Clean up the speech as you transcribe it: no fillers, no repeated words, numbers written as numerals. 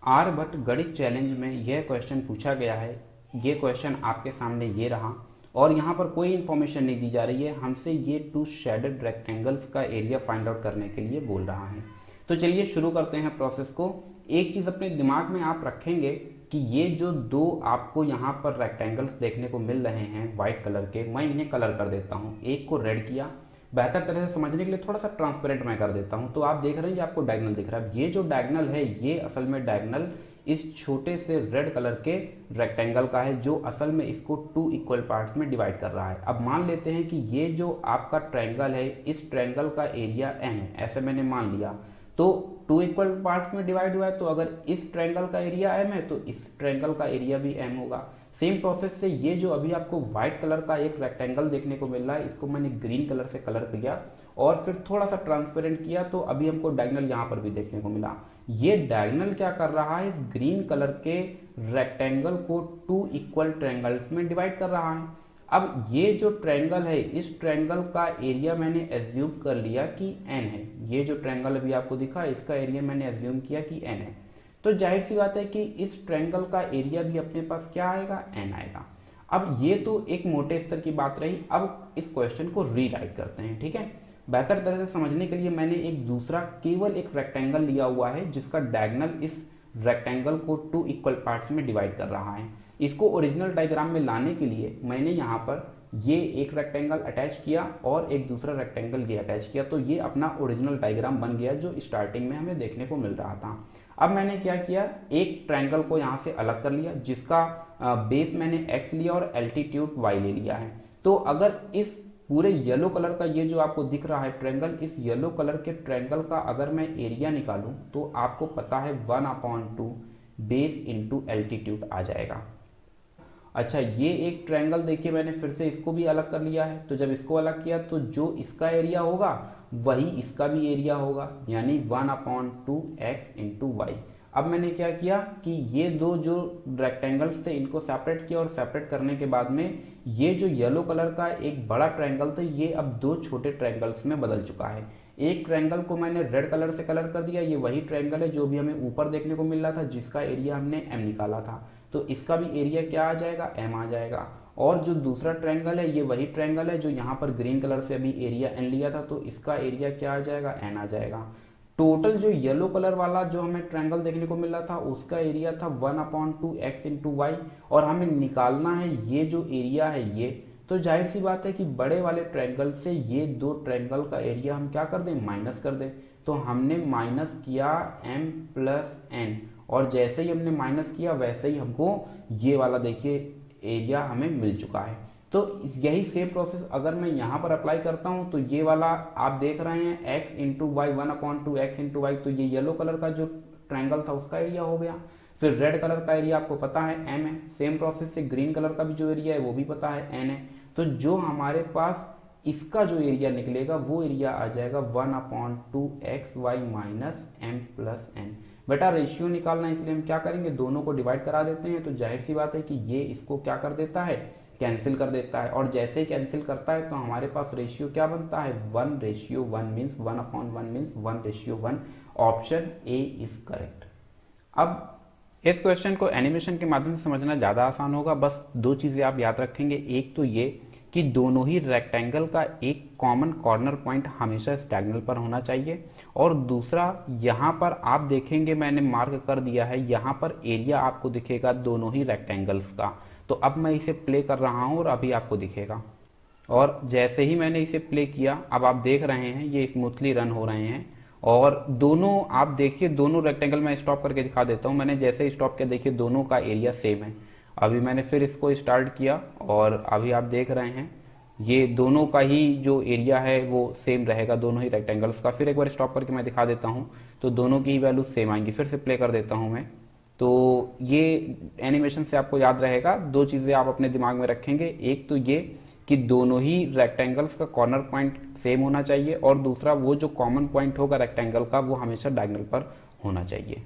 आर्यभट्ट गणित चैलेंज में यह क्वेश्चन पूछा गया है। ये क्वेश्चन आपके सामने ये रहा और यहाँ पर कोई इन्फॉर्मेशन नहीं दी जा रही है, हमसे ये टू शेडेड रेक्टेंगल्स का एरिया फाइंड आउट करने के लिए बोल रहा है। तो चलिए शुरू करते हैं प्रोसेस को। एक चीज़ अपने दिमाग में आप रखेंगे कि ये जो दो आपको यहाँ पर रेक्टेंगल्स देखने को मिल रहे हैं वाइट कलर के, मैं इन्हें कलर कर देता हूँ। एक को रेड किया, बेहतर तरह से समझने के लिए थोड़ा सा ट्रांसपेरेंट मैं कर देता हूँ। तो आप देख रहे हैं ये आपको डायगोनल दिख रहा है। ये जो डायगोनल है ये असल में डायगोनल इस छोटे से रेड कलर के रेक्टेंगल का है जो असल में इसको टू इक्वल पार्ट्स में डिवाइड कर रहा है। अब मान लेते हैं कि ये जो आपका ट्रायंगल है इस ट्रायंगल का एरिया m है, ऐसे मैंने मान लिया। तो टू इक्वल पार्ट्स में डिवाइड हुआ है, तो अगर इस ट्रायंगल का एरिया m है तो इस ट्रायंगल का एरिया भी m होगा। सेम प्रोसेस से ये जो अभी आपको व्हाइट कलर का एक रेक्टेंगल देखने को मिल रहा है, इसको मैंने ग्रीन कलर से कलर किया और फिर थोड़ा सा ट्रांसपेरेंट किया, तो अभी हमको डायगोनल यहाँ पर भी देखने को मिला। ये डायगोनल क्या कर रहा है, इस ग्रीन कलर के रेक्टेंगल को टू इक्वल ट्रायंगल्स में डिवाइड कर रहा है। अब ये जो ट्रायंगल है इस ट्रायंगल का एरिया मैंने एज्यूम कर लिया कि n है। ये जो ट्रायंगल अभी आपको दिखा इसका एरिया मैंने एज्यूम किया कि n है। तो जाहिर सी बात है कि इस ट्रायंगल का एरिया भी अपने पास क्या आएगा, n आएगा। अब ये तो एक मोटे स्तर की बात रही। अब इस क्वेश्चन को रीराइट करते हैं, ठीक है। बेहतर तरह से समझने के लिए मैंने एक दूसरा केवल एक रेक्टेंगल लिया हुआ है जिसका डायगोनल इस रेक्टेंगल को टू इक्वल पार्ट्स में डिवाइड कर रहा है। इसको ओरिजिनल डायग्राम में लाने के लिए मैंने यहाँ पर ये एक रेक्टेंगल अटैच किया और एक दूसरा रेक्टेंगल ये अटैच किया, तो ये अपना ओरिजिनल डायग्राम बन गया जो स्टार्टिंग में हमें देखने को मिल रहा था। अब मैंने क्या किया, एक ट्रायंगल को यहाँ से अलग कर लिया जिसका बेस मैंने x लिया और एल्टीट्यूड y ले लिया है। तो अगर इस पूरे येलो कलर का ये जो आपको दिख रहा है ट्रायंगल, इस येलो कलर के ट्रायंगल का अगर मैं एरिया निकालूं तो आपको पता है 1/2 बेस इंटू एल्टीट्यूड आ जाएगा। अच्छा, ये एक ट्रायंगल देखिए मैंने फिर से इसको भी अलग कर लिया है। तो जब इसको अलग किया तो जो इसका एरिया होगा वही इसका भी एरिया होगा, यानी 1/2 x इंटू वाई। अब मैंने क्या किया कि ये दो जो रेक्टेंगल्स थे इनको सेपरेट किया और सेपरेट करने के बाद में ये जो येलो कलर का एक बड़ा ट्रायंगल था ये अब दो छोटे ट्रायंगल्स में बदल चुका है। एक ट्रायंगल को मैंने रेड कलर से कलर कर दिया, ये वही ट्रायंगल है जो भी हमें ऊपर देखने को मिल रहा था जिसका एरिया हमने m निकाला था, तो इसका भी एरिया क्या आ जाएगा, m आ जाएगा। और जो दूसरा ट्रायंगल है ये वही ट्रायंगल है जो यहाँ पर ग्रीन कलर से अभी एरिया n लिया था, तो इसका एरिया क्या आ जाएगा, n आ जाएगा। टोटल जो येलो कलर वाला जो हमें ट्रायंगल देखने को मिल रहा था उसका एरिया था 1/2 x इंटू वाई, और हमें निकालना है ये जो एरिया है ये। तो जाहिर सी बात है कि बड़े वाले ट्रायंगल से ये दो ट्रायंगल का एरिया हम क्या कर दें, माइनस कर दें। तो हमने माइनस किया m प्लस n, और जैसे ही हमने माइनस किया वैसे ही हमको ये वाला देखिए एरिया हमें मिल चुका है। तो यही सेम प्रोसेस अगर मैं यहाँ पर अप्लाई करता हूँ तो ये वाला आप देख रहे हैं x into Y 1/2 x into Y, तो ये येलो कलर का जो ट्रायंगल था उसका एरिया हो गया। फिर रेड कलर का एरिया आपको पता है m है। सेम प्रोसेस से ग्रीन कलर का भी जो एरिया है वो भी पता है n है। तो जो हमारे पास इसका जो एरिया निकलेगा वो एरिया आ जाएगा 1/2 xy minus m plus n। बेटा रेशियो निकालना इसलिए हम क्या करेंगे, दोनों को डिवाइड करा देते हैं। तो जाहिर सी बात है कि ये इसको क्या कर देता है, कैंसिल कर देता है, और जैसे ही कैंसिल करता है तो हमारे पास रेशियो क्या बनता है, 1:1 means 1/1 means 1:1। Option A is correct. अब इस क्वेश्चन को एनिमेशन के माध्यम से समझना ज़्यादा आसान होगा। बस दो चीज़ें आप याद रखेंगे, एक तो ये कि दोनों ही रेक्टेंगल का एक कॉमन कॉर्नर पॉइंट हमेशा इस डायगोनल पर होना चाहिए, और दूसरा यहाँ पर आप देखेंगे मैंने मार्क कर दिया है, यहाँ पर एरिया आपको दिखेगा दोनों ही रेक्टेंगल्स का। तो अब मैं इसे प्ले कर रहा हूँ और अभी आपको दिखेगा, और जैसे ही मैंने इसे प्ले किया अब आप देख रहे हैं ये स्मूथली रन हो रहे हैं। और दोनों आप देखिए, दोनों रेक्टेंगल मैं स्टॉप करके दिखा देता हूँ। मैंने जैसे ही स्टॉप किया देखिए दोनों का एरिया सेम है। अभी मैंने फिर इसको स्टार्ट किया और अभी आप देख रहे हैं ये दोनों का ही जो एरिया है वो सेम रहेगा, दोनों ही रेक्टेंगल्स का। फिर एक बार स्टॉप करके मैं दिखा देता हूँ तो दोनों की ही वैल्यू सेम आएंगी। फिर से प्ले कर देता हूँ मैं, तो ये एनिमेशन से आपको याद रहेगा। दो चीज़ें आप अपने दिमाग में रखेंगे, एक तो ये कि दोनों ही रेक्टेंगल्स का कॉर्नर पॉइंट सेम होना चाहिए, और दूसरा वो जो कॉमन पॉइंट होगा रेक्टेंगल का वो हमेशा डायगोनल पर होना चाहिए।